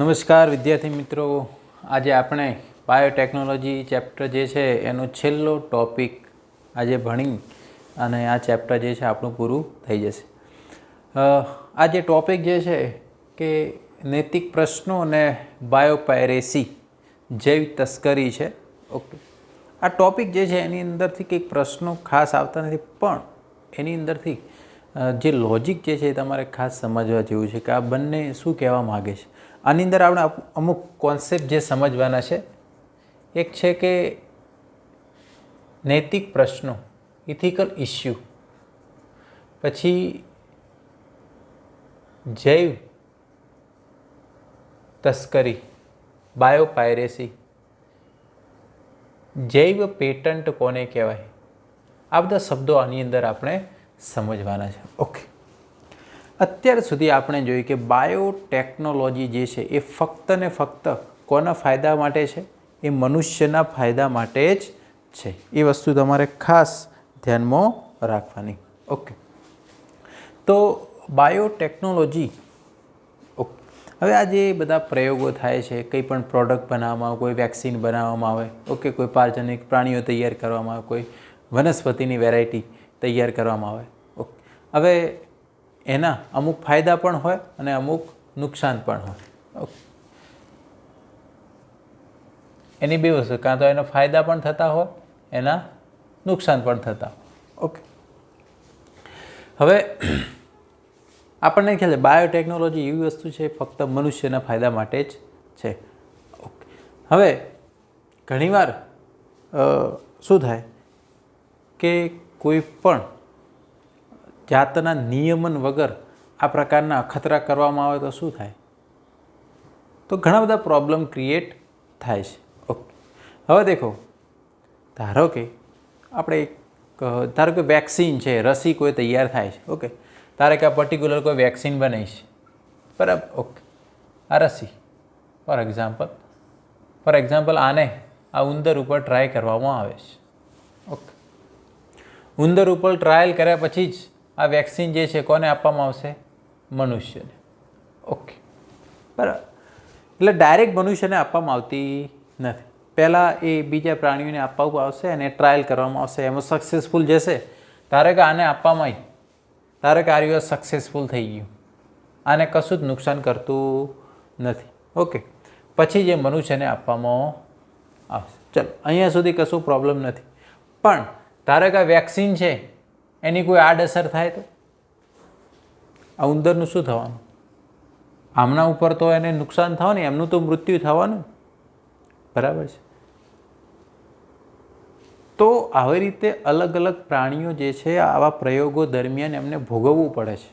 નમસ્કાર વિદ્યાર્થી મિત્રો, આજે આપણે બાયોટેકનોલોજી ચેપ્ટર જે છે એનો છેલ્લો ટોપિક આજે ભણી અને આ ચેપ્ટર જે છે આપણું પૂરું થઈ જશે. આ જે ટોપિક જે છે કે નૈતિક પ્રશ્નો અને બાયોપાયરેસી જૈવ તસ્કરી છે. ઓકે, આ ટોપિક જે છે એની અંદરથી કંઈક પ્રશ્નો ખાસ આવતા નથી, પણ એની અંદરથી જે લોજિક જે છે એ તમારે ખાસ સમજવા જેવું છે કે આ બંને શું કહેવા માગે છે. આની અંદર આપણે અમુક કોન્સેપ્ટ જે સમજવાના છે. એક છે કે નૈતિક પ્રશ્નો, ઇથિકલ ઇસ્યુ, પછી જૈવ તસ્કરી, બાયોપાયરેસી, જૈવ પેટન્ટ કોને કહેવાય, આ બધા શબ્દો આની અંદર આપણે સમજવાના છે. ઓકે, અત્યાર સુધી આપણે જોયું કે બાયોટેકનોલોજી જે છે એ ફક્ત ને ફક્ત કોના ફાયદા માટે છે? એ મનુષ્યના ફાયદા માટે જ છે. એ વસ્તુ તમારે ખાસ ધ્યાનમાં રાખવાની. ઓકે, તો બાયોટેકનોલોજી, ઓકે, હવે આ જે બધા પ્રયોગો થાય છે, કંઈ પણ પ્રોડક્ટ બનાવવામાં આવે, કોઈ વેક્સિન બનાવવામાં આવે, ઓકે, કોઈ પાર્જનિક પ્રાણીઓ તૈયાર કરવામાં આવે, કોઈ વનસ્પતિની વેરાયટી તૈયાર કરવામાં આવે. ઓકે, હવે એના અમુક ફાયદા પણ હોય અને અમુક નુકસાન પણ હોય. ઓકે, એની બે વસ્તુ, કાં તો એના ફાયદા પણ થતા હોય, એના નુકસાન પણ થતા હોય. ઓકે, હવે આપણને ખ્યાલ છે બાયોટેકનોલોજી એવી વસ્તુ છે ફક્ત મનુષ્યના ફાયદા માટે જ છે. ઓકે, હવે ઘણીવાર શું થાય કે કોઈ પણ જાતના નિયમન વગર આ પ્રકારના અખતરા કરવામાં આવે તો શું થાય? તો ઘણા બધા પ્રોબ્લેમ ક્રિએટ થાય છે. ઓકે, હવે દેખો, ધારો કે વેક્સિન છે, રસી કોઈ તૈયાર થાય છે. ઓકે, ધારો કે આ પર્ટિક્યુલર કોઈ વેક્સિન બને છે, બરાબર. ઓકે, આ રસી ફોર એક્ઝામ્પલ આને આ ઉંદર ઉપર ટ્રાય કરવામાં આવે છે. ઓકે, ઉંદર ઉપર ટ્રાયલ કર્યા પછી જ આ વેક્સિન જે છે કોને આપવામાં આવશે? મનુષ્યને. ઓકે, બરાબર. એટલે ડાયરેક્ટ મનુષ્યને આપવામાં આવતી નથી. પહેલાં એ બીજા પ્રાણીઓને આપવામાં આવશે અને ટ્રાયલ કરવામાં આવશે. એમાં સક્સેસફુલ જશે, ધારો કે આને આપવામાં આવી, ધારો કે આ સક્સેસફુલ થઈ ગયું, આને કશું જ નુકસાન કરતું નથી. ઓકે, પછી જે મનુષ્યને આપવામાં આવશે. ચલો, અહીંયા સુધી કશું પ્રોબ્લેમ નથી. પણ ધારો કે આ વેક્સિન છે એની કોઈ આડઅસર થાય તો આ ઉંદરનું શું થવાનું? આમના ઉપર તો એને નુકસાન થવાનું, એમનું તો મૃત્યુ થવાનું, બરાબર છે. તો આવી રીતે અલગ અલગ પ્રાણીઓ જે છે આવા પ્રયોગો દરમિયાન એમને ભોગવવું પડે છે,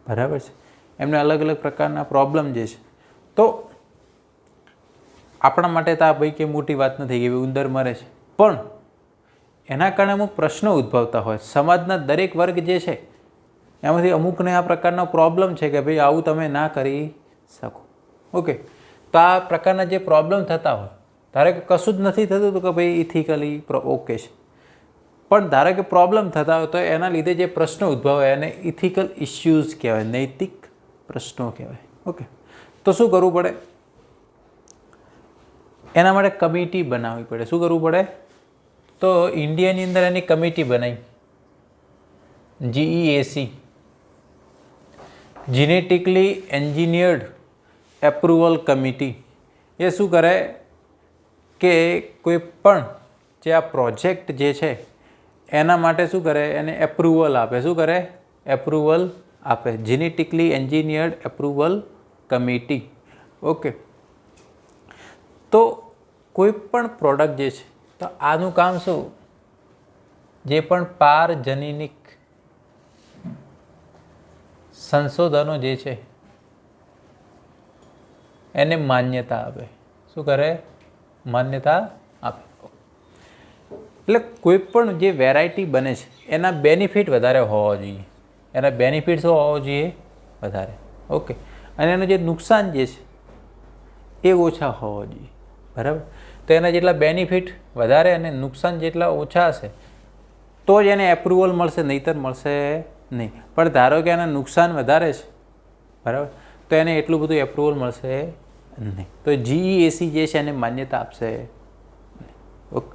બરાબર છે. એમને અલગ અલગ પ્રકારના પ્રોબ્લેમ જે છે. તો આપણા માટે તો આ ભાઈ કે મોટી વાત નથી કે ઉંદર મરે છે, પણ એના કારણે અમુક પ્રશ્નો ઉદ્ભવતા હોય. સમાજના દરેક વર્ગ જે છે એમાંથી અમુકને આ પ્રકારનો પ્રોબ્લેમ છે કે ભાઈ આવું તમે ના કરી શકો. ઓકે, તો આ પ્રકારના જે પ્રોબ્લેમ થતા હોય, ધારો કે કશું જ નથી થતું તો કે ભાઈ ઇથિકલી ઓકે છે, પણ ધારો કે પ્રોબ્લેમ થતા હોય તો એના લીધે જે પ્રશ્નો ઉદ્ભવે એને ઇથિકલ ઇસ્યુઝ કહેવાય, નૈતિક પ્રશ્નો કહેવાય. ઓકે, તો શું કરવું પડે? એના માટે કમિટી બનાવવી પડે. શું કરવું પડે? તો ઇન્ડિયાની અંદર એની કમિટી બનાવી, GEAC, genetically engineered approval committee. એ શું કરે કે કોઈ પણ જે આ પ્રોજેક્ટ જે છે એના માટે શું કરે? એને એપ્રુવલ આપે. શું કરે? એપ્રુવલ આપે. Genetically engineered approval committee. Okay, તો કોઈ પણ પ્રોડક્ટ જે છે તો આનું કામ શું? જે પણ પારજનીનિક સંશોધનો જે છે એને માન્યતા આપે. શું કરે? માન્યતા આપે. એટલે કોઈ પણ જે વેરાયટી બને છે એના બેનિફિટ વધારે હોવા જોઈએ. એના બેનિફિટ શું હોવો જોઈએ? વધારે. ઓકે, અને એનું જે નુકસાન જે છે એ ઓછા હોવા જોઈએ, બરાબર. તો એના જેટલા બેનિફિટ વધારે અને નુકસાન જેટલા ઓછા હશે તો જ એને એપ્રુવલ મળશે, નહીંતર મળશે નહીં. પણ ધારો કે એને નુકસાન વધારે છે, બરાબર, તો એને એટલું બધું એપ્રુવલ મળશે નહીં. તો GEAC જે છે એને માન્યતા આપશે ઓકે.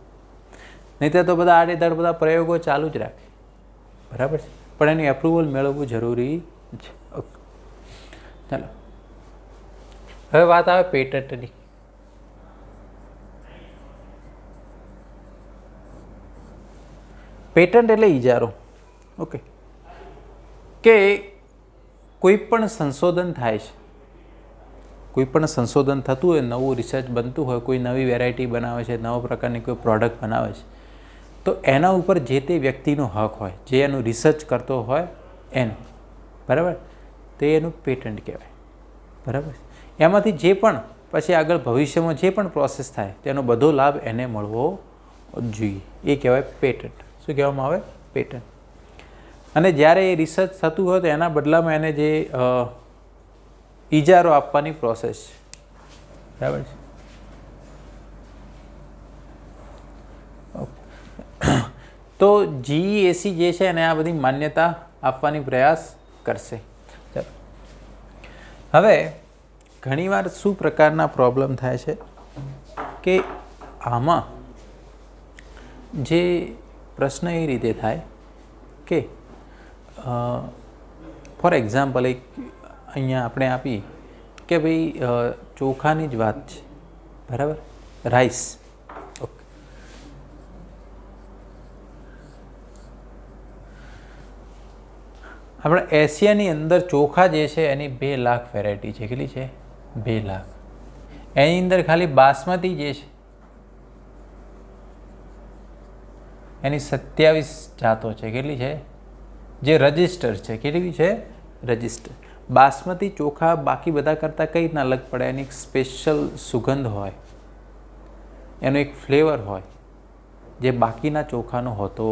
નહીં તો બધા આડેધડ બધા પ્રયોગો ચાલુ જ રાખે, બરાબર છે, પણ એનું એપ્રુવલ મેળવવું જરૂરી છે. ઓકે, ચાલો હવે વાત આવે પેટન્ટની. પેટન્ટ એટલે ઇજારો. ઓકે, કે કોઈ પણ સંશોધન થાય છે, કોઈ પણ સંશોધન થતું હોય, નવું રિસર્ચ બનતું હોય, કોઈ નવી વેરાયટી બનાવે છે, નવા પ્રકારની કોઈ પ્રોડક્ટ બનાવે છે, તો એના ઉપર જે તે વ્યક્તિનો હક હોય, જે એનું રિસર્ચ કરતો હોય એનો, બરાબર, તે એનું પેટન્ટ કહેવાય. બરાબર. એમાંથી જે પણ પછી આગળ ભવિષ્યમાં જે પણ પ્રોસેસ થાય તેનો બધો લાભ એને મળવો જોઈએ, એ કહેવાય પેટન્ટ. શું કહેવામાં આવે? પેટન્ટ. અને જ્યારે એ રિસર્ચ થતું હોય તો એના બદલામાં એને જે ઇજારો આપવાની પ્રોસેસ છે, બરાબર છે. તો GEAC જે છે એને આ બધી માન્યતા આપવાની પ્રયાસ કરશે. ચાલો હવે ઘણીવાર શું પ્રકારના પ્રોબ્લેમ થાય છે કે આમાં જે પ્રશ્ન એ રીતે થાય કે ફોર એક્ઝામ્પલ એક અહીંયા આપણે આપી કે ભાઈ ચોખાની જ વાત છે, બરાબર, રાઈસ. ઓકે, આપણે એશિયાની અંદર ચોખા જે છે એની 2 લાખ વેરાયટી છે. કેટલી છે? 2 લાખ. એની અંદર ખાલી બાસમતી જે છે એની 27 જાતો છે. કેટલી છે? જે રજિસ્ટર છે. કેટલી છે? રજિસ્ટર. બાસમતી ચોખા બાકી બધા કરતાં કઈ રીતના અલગ પડે? એની એક સ્પેશિયલ સુગંધ હોય, એનો એક ફ્લેવર હોય જે બાકીના ચોખાનો હોતો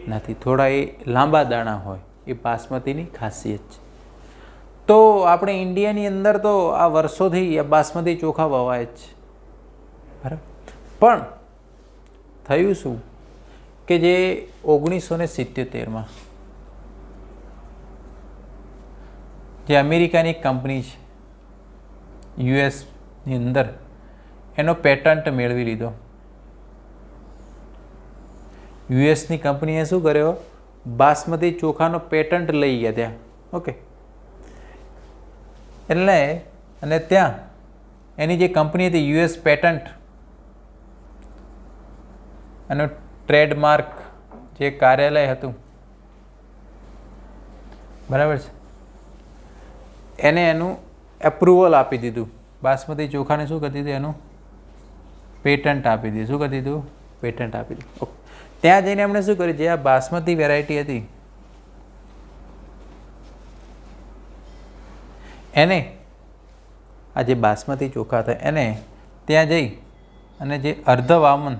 નથી. થોડા એ લાંબા દાણા હોય, એ બાસમતીની ખાસિયત છે. તો આપણે ઇન્ડિયાની અંદર તો આ વર્ષોથી બાસમતી ચોખા વવાય જ છે, બરાબર. પણ થયું શું કે જે 1977માં જે અમેરિકાની કંપની છે યુએસની અંદર એનો પેટન્ટ મેળવી લીધો. યુએસની કંપનીએ શું કર્યો? બાસમતી ચોખાનો પેટન્ટ લઈ ગયા ત્યાં. ઓકે, એટલે અને ત્યાં એની જે કંપની હતી યુએસ પેટન્ટ અને ટ્રેડમાર્ક જે કાર્યાલય હતું, બરાબર છે, એને એનું એપ્રુવલ આપી દીધું. બાસમતી ચોખાને શું કરી દીધું? એનું પેટન્ટ આપી દીધું. શું કરી દીધું? પેટન્ટ આપી દીધું. ઓકે, ત્યાં જઈને એમણે શું કર્યું? જે આ બાસમતી વેરાયટી હતી એને, આ જે બાસમતી ચોખા હતા એને ત્યાં જઈ અને જે અર્ધવામન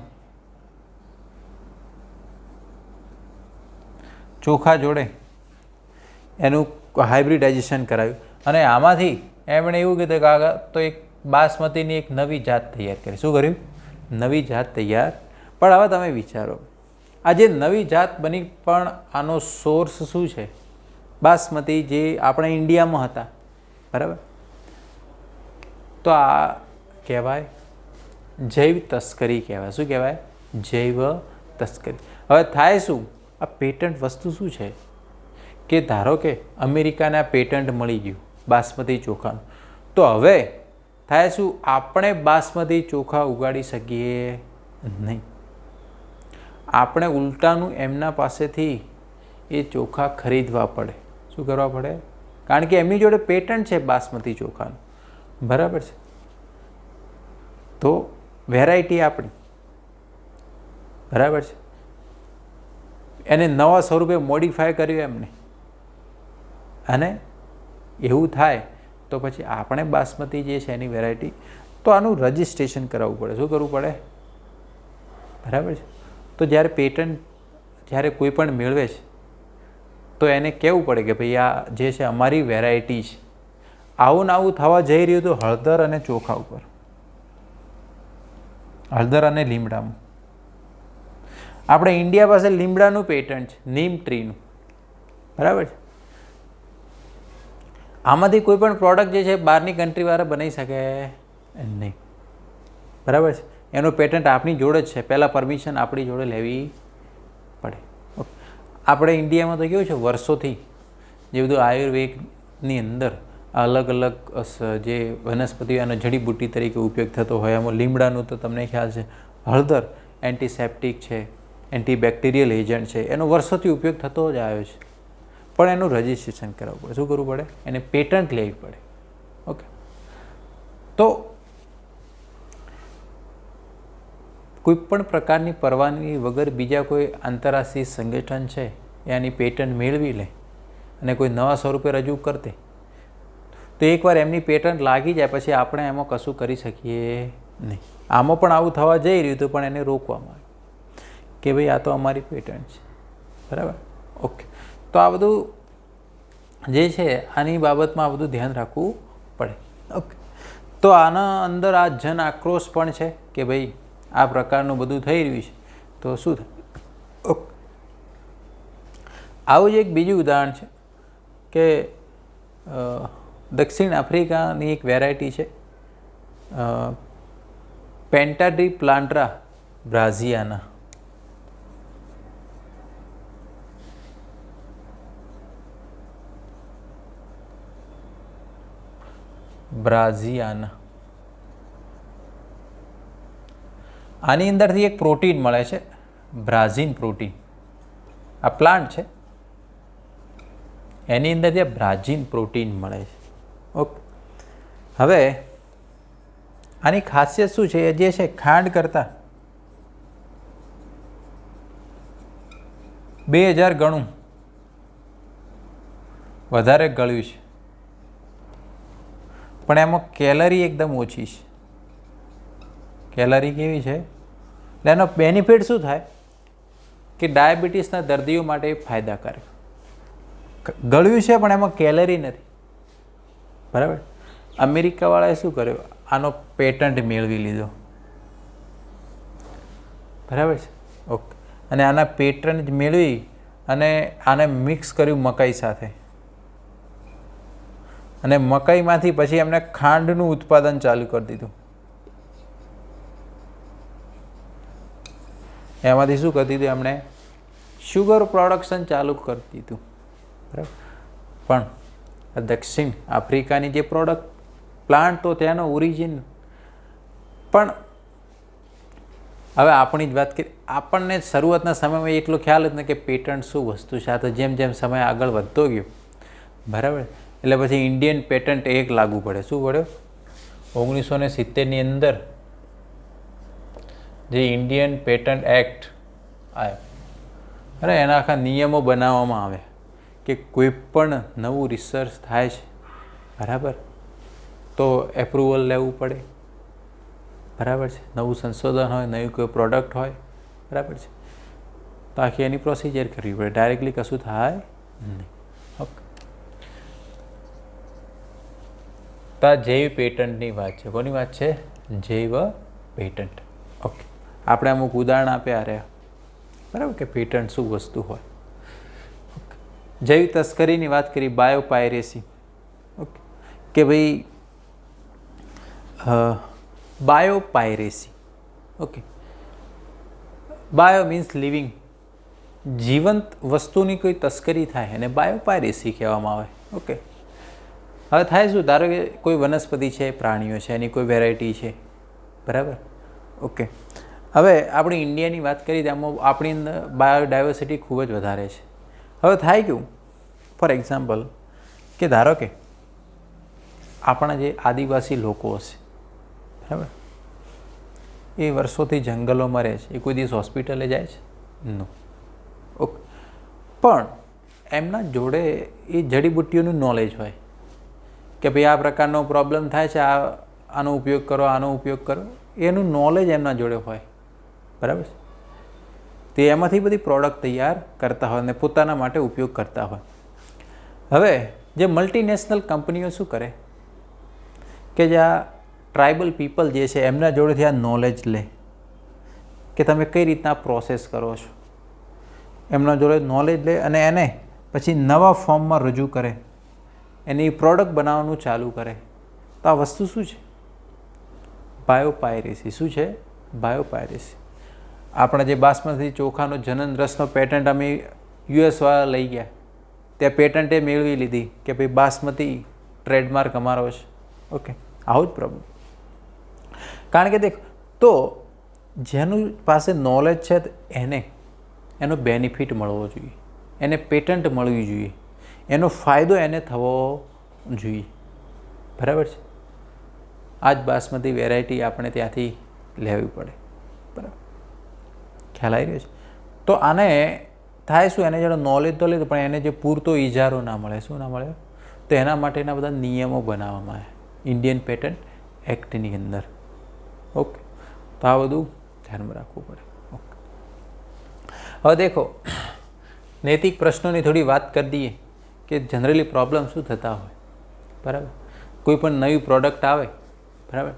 ચોખા જોડે એનું હાઇબ્રિડાઇઝેશન કરાવ્યું. અને આમાંથી એમણે એવું કીધું કે આગળ તો એક બાસમતીની એક નવી જાત તૈયાર કરી. શું કર્યું? નવી જાત તૈયાર. પણ હવે તમે વિચારો, આ જે નવી જાત બની પણ આનો સોર્સ શું છે? બાસમતી જે આપણે ઇન્ડિયામાં હતા, બરાબર. તો આ કહેવાય જૈવ તસ્કરી કહેવાય. શું કહેવાય? જૈવ તસ્કરી. હવે થાય શું? આ પેટન્ટ વસ્તુ શું છે કે ધારો કે અમેરિકાને આ પેટન્ટ મળી ગયું બાસમતી ચોખાનું, તો હવે થાય શું? આપણે બાસમતી ચોખા ઉગાડી શકીએ નહીં. આપણે ઉલટાનું એમના પાસેથી એ ચોખા ખરીદવા પડે. શું કરવા પડે? કારણ કે એમની જોડે પેટન્ટ છે બાસમતી ચોખાનું, બરાબર છે. તો વેરાયટી આપણી, બરાબર છે, એને નવા સ્વરૂપે મોડિફાય કર્યું એમને, અને એવું થાય તો પછી આપણે બાસમતી જે છે એની વેરાયટી, તો આનું રજિસ્ટ્રેશન કરાવવું પડે. શું કરવું પડે? બરાબર છે. તો જ્યારે પેટન્ટ જ્યારે કોઈ પણ મેળવે છે તો એને કહેવું પડે કે ભાઈ આ જે છે અમારી વેરાયટી છે. આવું ને આવું થવા જઈ રહ્યું હતું હળદર અને ચોખા ઉપર, હળદર અને લીમડામાં. આપણે ઇન્ડિયા પાસે લીમડાનું પેટન્ટ છે, નીમ ટ્રીનું, બરાબર છે. આમાંથી કોઈ પણ પ્રોડક્ટ જે છે બહારની કન્ટ્રીવાળા બનાવી શકે નહીં, બરાબર છે. એનું પેટન્ટ આપણી જોડે જ છે, પહેલાં પરમિશન આપણી જોડે લેવી પડે. ઓકે. આપણે ઇન્ડિયામાં તો કેવું છે, વર્ષોથી જે બધું આયુર્વેદની અંદર અલગ અલગ જે વનસ્પતિ અને જડીબુટ્ટી તરીકે ઉપયોગ થતો હોય, એમાં લીમડાનું તો તમને ખ્યાલ છે, હળદર એન્ટિસેપ્ટિક છે, એન્ટીબેક્ટેરિયલ એજન્ટ છે, એનો વર્ષોથી ઉપયોગ થતો જ આવ્યો છે. પણ એનું રજિસ્ટ્રેશન કરાવવું પડે. શું કરવું પડે? એને પેટન્ટ લેવી પડે. ઓકે. તો કોઈ પણ પ્રકારની પરવાનગી વગર બીજા કોઈ આંતરરાષ્ટ્રીય સંગઠન છે એની પેટન્ટ મેળવી લે અને કોઈ નવા સ્વરૂપે રજૂ કરતે, તો એકવાર એમની પેટન્ટ લાગી જાય પછી આપણે એમાં કશું કરી શકીએ નહીં. આમાં પણ આવું થવા જઈ રહ્યું હતું, પણ એને રોકવામાં આવ્યું કે ભાઈ આ તો અમારી પેટન્ટ છે, બરાબર. ઓકે. તો આ બધું જે છે આની બાબતમાં આ બધું ધ્યાન રાખવું પડે. ઓકે. તો આના અંદર આ જન આક્રોશ પણ છે કે ભાઈ આ પ્રકારનું બધું થઈ રહ્યું છે તો શું થાય. ઓકે. આવું જ એક બીજું ઉદાહરણ છે કે દક્ષિણ આફ્રિકાની એક વેરાયટી છે પેન્ટાડ્રી પ્લાન્ટ્રા બ્રાઝિયાના. આની અંદરથી એક પ્રોટીન મળે છે, બ્રાઝીન પ્રોટીન. આ પ્લાન્ટ છે, એની અંદરથી બ્રાઝીન પ્રોટીન મળે છે. ઓકે. હવે આની ખાસિયત શું છે? એ જે છે ખાંડ કરતાં 2000 ગણું વધારે ગળ્યું છે, પણ એમાં કેલરી એકદમ ઓછી છે. કેલરી કેવી છે? એટલે એનો બેનિફિટ શું થાય કે ડાયાબિટીસના દર્દીઓ માટે ફાયદાકારક. ગળ્યું છે પણ એમાં કેલરી નથી, બરાબર. અમેરિકાવાળાએ શું કર્યું? આનો પેટન્ટ મેળવી લીધો, બરાબર છે. ઓકે. અને આના પેટન્ટ મેળવી અને આને મિક્સ કર્યું મકાઈ સાથે, અને મકાઈમાંથી પછી એમને ખાંડનું ઉત્પાદન ચાલુ કરી દીધું. એમાંથી શું કરી દીધું? એમણે શુગર પ્રોડક્શન ચાલુ કરી દીધું, બરાબર. પણ દક્ષિણ આફ્રિકાની જે પ્રોડક્ટ પ્લાન્ટ તો ત્યાંનો ઓરિજિન. પણ હવે આપણી જ વાત કરીએ, આપણને શરૂઆતના સમયમાં એટલો ખ્યાલ જ ને કે પેટન્ટ શું વસ્તુ છે. આ તો જેમ જેમ સમય આગળ વધતો ગયો, બરાબર, એટલે પછી ઇન્ડિયન પેટન્ટ એક લાગુ પડે. શું પડ્યો? 1970ની અંદર જે ઇન્ડિયન પેટન્ટ એક્ટ આવ્યો, અરે એના આખા નિયમો બનાવવામાં આવે કે કોઈ પણ નવું રિસર્ચ થાય છે, બરાબર, તો એપ્રુવલ લેવું પડે, બરાબર છે. નવું સંશોધન હોય, નવી કોઈ પ્રોડક્ટ હોય, બરાબર છે, તો આખી એની પ્રોસિજર કરવી પડે. ડાયરેક્ટલી કશું થાય નહીં. ઓકે. તો આ જૈવ પેટન્ટની વાત છે. કોની વાત છે? જૈવ પેટન્ટ. ઓકે. આપણે અમુક ઉદાહરણ આપ્યા રહ્યા, બરાબર, કે પેટન્ટ શું વસ્તુ હોય. જૈવ તસ્કરીની વાત કરી, બાયોપાયરેસી. ઓકે. કે ભાઈ બાયોપાયરેસી. ઓકે. બાયો મીન્સ લિવિંગ, જીવંત વસ્તુની કોઈ તસ્કરી થાય અને બાયોપાયરેસી કહેવામાં આવે. ઓકે. હવે થાય શું? ધારો કે કોઈ વનસ્પતિ છે, પ્રાણીઓ છે, એની કોઈ વેરાયટી છે, બરાબર. ઓકે. હવે આપણી ઇન્ડિયાની વાત કરી તેમાં આપણી અંદર બાયોડાયવર્સિટી ખૂબ જ વધારે છે. હવે થાય કેવું? ફોર એક્ઝામ્પલ કે ધારો કે આપણા જે આદિવાસી લોકો હશે, બરાબર, એ વર્ષોથી જંગલોમાં રહે છે, એ કોઈ દિવસ હોસ્પિટલે જાય છે? નો. ઓકે. પણ એમના જોડે એ જડીબુટ્ટીઓનું નોલેજ હોય કે ભાઈ આ પ્રકારનો પ્રોબ્લેમ થાય છે, આનો ઉપયોગ કરો, આનો ઉપયોગ કરો, એનું નોલેજ એમના જોડે હોય, બરાબર. તે એમાંથી બધી પ્રોડક્ટ તૈયાર કરતા હોય અને પોતાના માટે ઉપયોગ કરતા હોય. હવે જે મલ્ટીનેશનલ કંપનીઓ શું કરે કે જે આ ટ્રાઇબલ પીપલ જે છે એમના જોડેથી આ નોલેજ લે કે તમે કઈ રીતના પ્રોસેસ કરો છો. એમના જોડે નોલેજ લે અને એને પછી નવા ફોર્મમાં રજૂ કરે એની પ્રોડક્ટ બનાવવાનું ચાલુ કરે તો આ વસ્તુ શું છે? બાયોપાયરેસી. શું છે? બાયોપાયરેસી. આપણા જે બાસમતી ચોખાનો જનન રસનો પેટન્ટ અમે યુએસવાળા લઈ ગયા, ત્યાં પેટન્ટે મેળવી લીધી કે ભાઈ બાસમતી ટ્રેડમાર્ક અમારો છે. ઓકે, આવું જ પ્રોબ્લેમ. કારણ કે દેખ, તો જેનું પાસે નોલેજ છે એને એનો બેનિફિટ મળવો જોઈએ, એને પેટન્ટ મળવી જોઈએ, એનો ફાયદો એને થવો જોઈએ. બરાબર છે? આ જ બાસમતી વેરાયટી આપણે ત્યાંથી લેવી પડે. બરાબર, ખ્યાલ આવી રહ્યો છે? તો આને થાય શું? એને જોડે નોલેજ તો લીધું પણ એને જે પૂરતો ઇજારો ના મળે. શું ના મળે? તો એના માટેના બધા નિયમો બનાવવામાં આવ્યા ઇન્ડિયન પેટન્ટ એક્ટની અંદર. ઓકે, તો આ બધું ધ્યાનમાં રાખવું પડે. ઓકે, હવે દેખો, નૈતિક પ્રશ્નોની થોડી વાત કરી દઈએ કે જનરલી પ્રોબ્લેમ શું થતા હોય. બરાબર, કોઈ પણ નવી પ્રોડક્ટ આવે, બરાબર,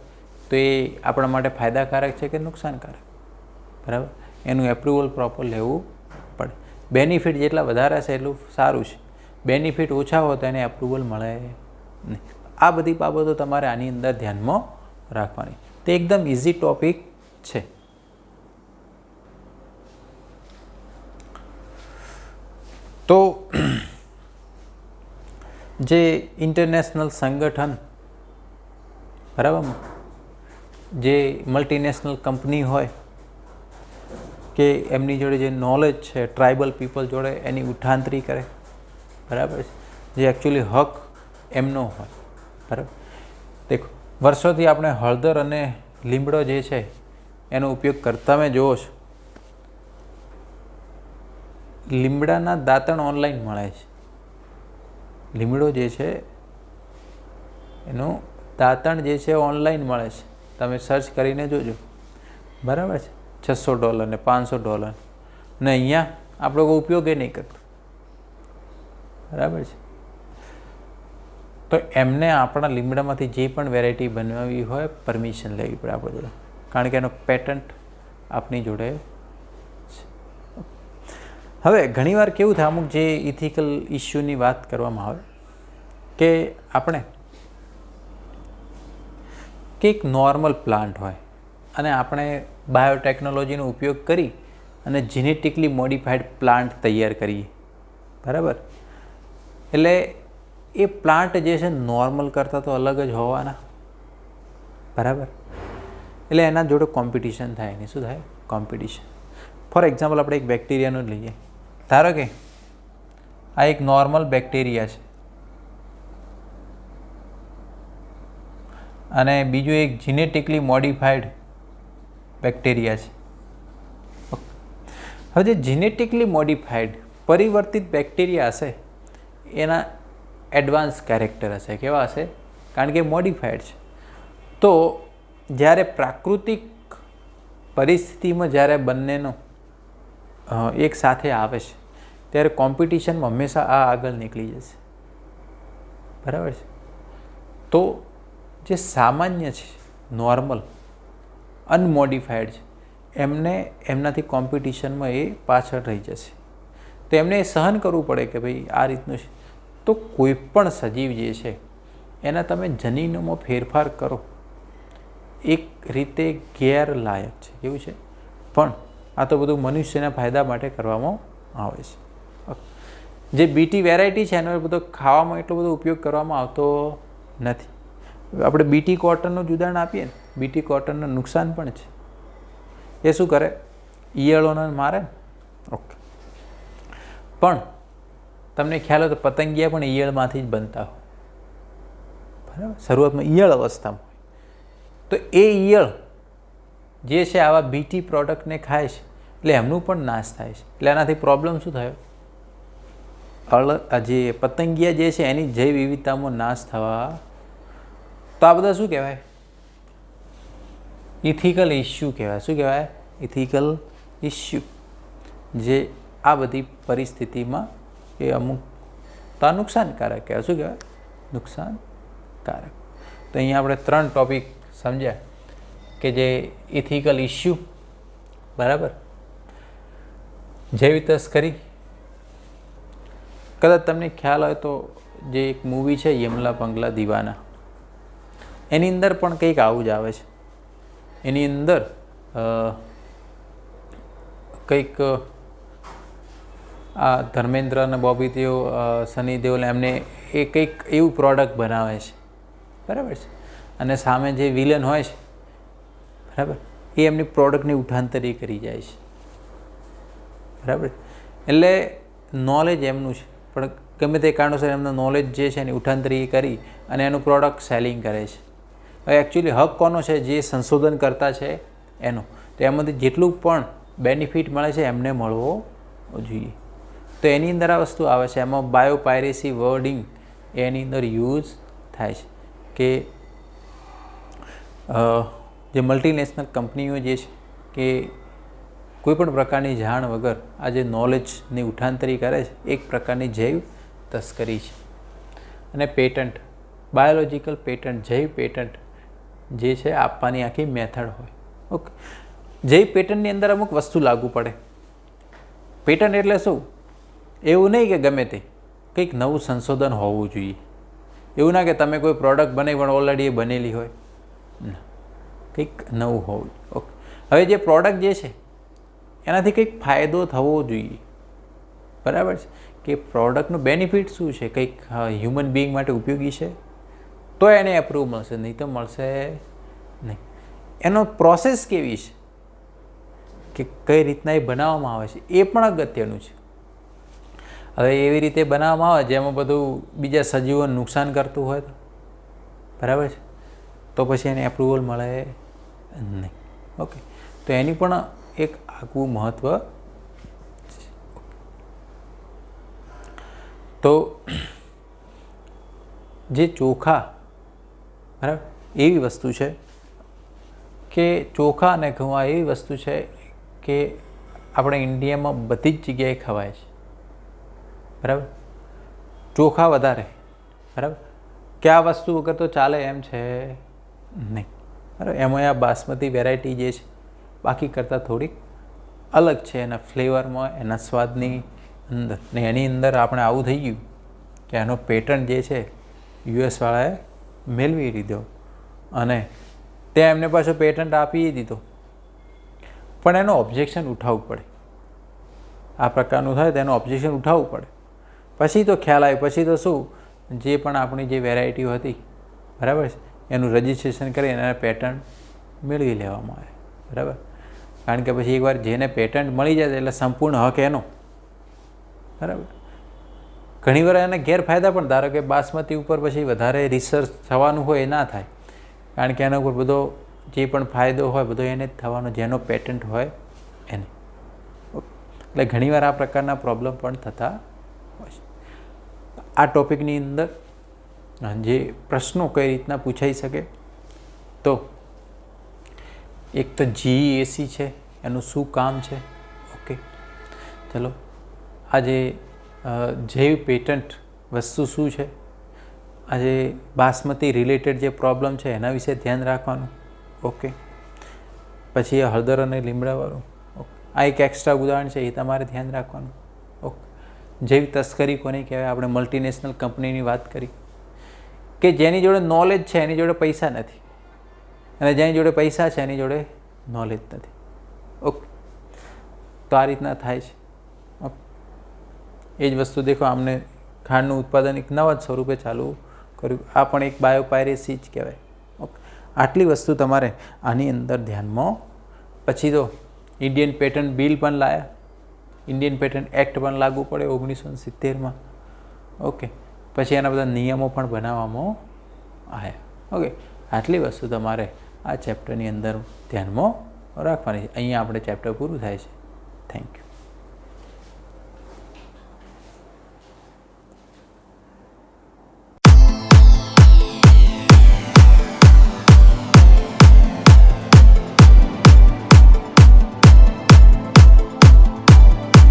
તો એ આપણા માટે ફાયદાકારક છે કે નુકસાનકારક? બરાબર, એનું એપ્રુવલ પ્રોપર લેવું પડે. બેનિફિટ જેટલા વધારે છે એટલું સારું છે, બેનિફિટ ઓછા હોય તો એને એપ્રુવલ મળે નહીં. આ બધી બાબતો તમારે આની અંદર ધ્યાનમાં રાખવાની. તે એકદમ ઇઝી ટોપિક છે. તો જે ઇન્ટરનેશનલ સંગઠન, બરાબર, જે મલ્ટીનેશનલ કંપની હોય કે એમની જોડે જે નોલેજ છે ટ્રાઇબલ પીપલ જોડે એની ઉઠાંતરી કરે. બરાબર છે? જે એકચ્યુઅલી હક એમનો હોય. બરાબર, દેખો, વર્ષોથી આપણે હળદર અને લીમડો જે છે એનો ઉપયોગ કરતા મેં જોવો છો. લીમડાના દાંતણ ઓનલાઈન મળે છે. લીમડો જે છે એનું દાંતણ જે છે ઓનલાઈન મળે છે. તમે સર્ચ કરીને જોજો. બરાબર છે? $600 ને $500 ને અહીંયા આપણે કોઈ ઉપયોગ એ નહીં કરતો. બરાબર છે? તો એમને આપણા લીમડામાંથી જે પણ વેરાયટી બનાવવી હોય પરમિશન લેવી પડે આપણા જોડે, કારણ કે એનો પેટન્ટ આપણી જોડે છે. હવે ઘણીવાર કેવું થાય, અમુક જે ઇથિકલ ઇસ્યુની વાત કરવામાં આવે કે આપણે કે એક નોર્મલ પ્લાન્ટ હોય અને આપણે બાયોટેકનોલોજીનો ઉપયોગ કરી અને જેનેટિકલી મોડિફાઈડ પ્લાન્ટ તૈયાર કરીએ. બરાબર, એટલે એ પ્લાન્ટ જે છે નોર્મલ કરતાં તો અલગ જ હોવાના. બરાબર, એટલે એના જોડે કોમ્પિટિશન થાય. નહીં શું થાય? કોમ્પિટિશન. ફોર એક્ઝામ્પલ આપણે એક બેક્ટેરિયાનું લઈએ. ધારો કે આ એક નોર્મલ બેક્ટેરિયા છે અને બીજું એક જીનેટિકલી મોડિફાઈડ બેક્ટેરિયા છે. હવે જે જીનેટિકલી મોડિફાઈડ પરિવર્તિત બેક્ટેરિયા હશે એના એડવાન્સ કેરેક્ટર હશે. કેવા હશે? કારણ કે મોડિફાઈડ છે. તો જ્યારે પ્રાકૃતિક પરિસ્થિતિમાં જ્યારે બંનેનો એક સાથે આવે છે ત્યારે કોમ્પિટિશનમાં હંમેશા આ આગળ નીકળી જશે. બરાબર છે? તો જે સામાન્ય છે, નોર્મલ, અનમોડિફાઈડ છે, એમને એમનાથી કોમ્પિટિશનમાં એ પાછળ રહી જશે. તો એમને એ સહન કરવું પડે કે ભાઈ આ રીતનું છે. તો કોઈ પણ સજીવ જે છે એના તમે જનીનોમાં ફેરફાર કરો એક રીતે ગેરલાયક છે. કેવું છે? પણ આ તો બધું મનુષ્યના ફાયદા માટે કરવામાં આવે છે. જે બીટી વેરાયટી છે એનો બધો ખાવામાં એટલો બધો ઉપયોગ કરવામાં આવતો નથી. આપણે બીટી કોટનનું જ ઉદાહરણ આપીએ ને, બીટી કોટનનું નુકસાન પણ છે. એ શું કરે? ઈયળોને મારે. ઓકે, પણ તમને ખ્યાલ હોય તો પતંગિયા પણ ઈયળમાંથી જ બનતા હોય. બરાબર, શરૂઆતમાં ઈયળ અવસ્થામાં હોય. તો એ ઈયળ જે છે આવા બીટી પ્રોડક્ટને ખાય છે એટલે એમનું પણ નાશ થાય છે. એટલે એનાથી પ્રોબ્લેમ શું થયો? જે પતંગિયા જે છે એની જૈવ વિવિધતામાં નાશ થવા. તો આ બધા શું કહેવાય? ઇથિકલ ઇસ્યુ કહેવાય. શું કહેવાય? Ethical issue. જે આ બધી પરિસ્થિતિમાં એ અમુક તો આ નુકસાનકારક કહેવાય. શું કહેવાય? નુકસાનકારક. તો અહીંયા આપણે 3 ટોપિક સમજ્યા કે જે ઇથિકલ ઇસ્યુ, બરાબર, જૈવિક તસ્કરી. કદાચ તમને ખ્યાલ હોય તો જે એક મૂવી છે યમલા પંગલા દીવાના, એની અંદર પણ કંઈક આવું જ આવે છે. એની અંદર કંઈક આ ધર્મેન્દ્ર અને બોબી દેઓ, સની દેઓલ, એમને એ કંઈક એવું પ્રોડક્ટ બનાવે છે, બરાબર છે. અને સામે જે વિલન હોય છે, બરાબર, એ એમની પ્રોડક્ટની ઉઠાંતરી કરી જાય છે, બરાબર. એટલે નોલેજ એમનું છે, પણ ગમે તે કારણોસર એમનું નોલેજ જે છે એની ઉઠાંતરી કરી અને એનું પ્રોડક્ટ સેલિંગ કરે છે. હવે એકચ્યુઅલી હક કોનો છે? જે સંશોધન કરતા છે એનો. તો એમાંથી જેટલું પણ બેનિફિટ મળે છે એમને મળવો જોઈએ. તો એની અંદર આ વસ્તુ આવે છે. એમાં બાયોપાયરેસી વર્ડિંગ એની અંદર યુઝ થાય છે કે જે મલ્ટીનેશનલ કંપનીઓ જે છે કે કોઈપણ પ્રકારની જાણ વગર આ જે નોલેજની ઉઠાંતરી કરે છે, એક પ્રકારની જૈવ તસ્કરી છે. અને પેટન્ટ, બાયોલોજિકલ પેટન્ટ, જૈવ પેટન્ટ જે છે આપવાની આખી મેથડ હોય. ઓકે. જૈવ પેટન્ટની અંદર અમુક વસ્તુ લાગુ પડે. પેટન્ટ એટલે શું? એવું નહીં કે ગમે તે, કંઈક નવું સંશોધન હોવું જોઈએ. એવું ના કે તમે કોઈ પ્રોડક્ટ બનાવી પણ ઓલરેડી એ બનેલી હોય, કંઈક નવું હોવું. ઓકે. હવે જે પ્રોડક્ટ જે છે એનાથી કંઈક ફાયદો થવો જોઈએ, બરાબર છે. કે પ્રોડક્ટનું બેનિફિટ શું છે, કંઈક હ્યુમન બિંગ માટે ઉપયોગી છે, તો એને એપ્રુવ મળશે, નહીં તો મળશે નહીં. એનો પ્રોસેસ કેવી છે, કે કઈ રીતના એ બનાવવામાં આવે છે, એ પણ અગત્યનું છે. હવે એવી રીતે બનાવવામાં આવે જેમાં બધું બીજા સજીવોને નુકસાન કરતું હોય તો, બરાબર છે, તો પછી એને એપ્રુવલ મળે નહીં. ઓકે. તો એની પણ એક આગવું મહત્ત્વ છે. તો જે ચોખા, બરાબર, એવી વસ્તુ છે કે ચોખા અને ઘઉં એવી વસ્તુ છે કે આપણે ઇન્ડિયામાં બધી જ જગ્યાએ ખવાય છે, બરાબર. ચોખા વધારે, બરાબર, કે આ વસ્તુ વગર તો ચાલે એમ છે નહીં, બરાબર. એમાં આ બાસમતી વેરાયટી જે છે બાકી કરતાં થોડીક અલગ છે એના ફ્લેવરમાં, એના સ્વાદની અંદર. ને એની અંદર આપણે આવું થઈ ગયું કે એનો પેટન્ટ જે છે યુએસવાળાએ મેળવી લીધો અને ત્યાં એમને પાછો પેટન્ટ આપી દીધો, પણ એનો ઓબ્જેક્શન ઉઠાવવું પડે. આ પ્રકારનું થાય તો એનું ઓબ્જેક્શન ઉઠાવવું પડે. પછી તો ખ્યાલ આવે, પછી તો શું, જે પણ આપણી જે વેરાયટીઓ હતી, બરાબર છે, એનું રજિસ્ટ્રેશન કરી એના પેટન્ટ મેળવી લેવામાં આવે, બરાબર. કારણ કે પછી એકવાર જેને પેટન્ટ મળી જાય એટલે સંપૂર્ણ હક એનો, બરાબર. ઘણીવાર એને ગેરફાયદા પણ, ધારો કે બાસમતી ઉપર પછી વધારે રિસર્ચ થવાનું હોય એ ના થાય, કારણ કે એના ઉપર બધો જે પણ ફાયદો હોય બધો એને જ થવાનો, જેનો પેટન્ટ હોય એને. એટલે ઘણીવાર આ પ્રકારના પ્રોબ્લેમ પણ થતા હોય છે. આ ટોપિકની અંદર જે પ્રશ્નો કઈ રીતના પૂછાઈ શકે, તો એક તો જીઈએસી છે, એનું શું કામ છે. ઓકે, ચલો. આજે જૈવ પેટન્ટ વસ્તુ શું છે, આજે બાસમતી રિલેટેડ જે પ્રોબ્લેમ છે એના વિશે ધ્યાન રાખવાનું. ઓકે. પછી હળદર અને લીમડાવાળું, આ એક એક્સ્ટ્રા ઉદાહરણ છે, એ તમારે ધ્યાન રાખવાનું. ઓકે. જૈવ તસ્કરી કોને કહેવાય? આપણે મલ્ટીનેશનલ કંપનીની વાત કરી કે જેની જોડે નોલેજ છે એની જોડે પૈસા નથી, અને જેની જોડે પૈસા છે એની જોડે નોલેજ નથી. ઓકે. તો આ રીતના થાય છે. ઓકે. એ જ વસ્તુ દેખો, આમને ખાંડનું ઉત્પાદન એક નવા જ સ્વરૂપે ચાલુ કર્યું. આ પણ એક બાયોપાયરેસી જ કહેવાય. ઓકે. આટલી વસ્તુ તમારે આની અંદર ધ્યાનમાં. પછી તો ઇન્ડિયન પેટન્ટ બિલ પણ લાયા, ઇન્ડિયન પેટન્ટ એક્ટ પણ લાગુ પડે 1970માં. ઓકે. પછી એના બધા નિયમો પણ બનાવવામાં આવ્યા. ઓકે. આટલી વસ્તુ તમારે આ ચેપ્ટરની અંદર ધ્યાનમાં રાખવાની છે. અહીંયા આપણે ચેપ્ટર પૂરું થાય છે. Thank you.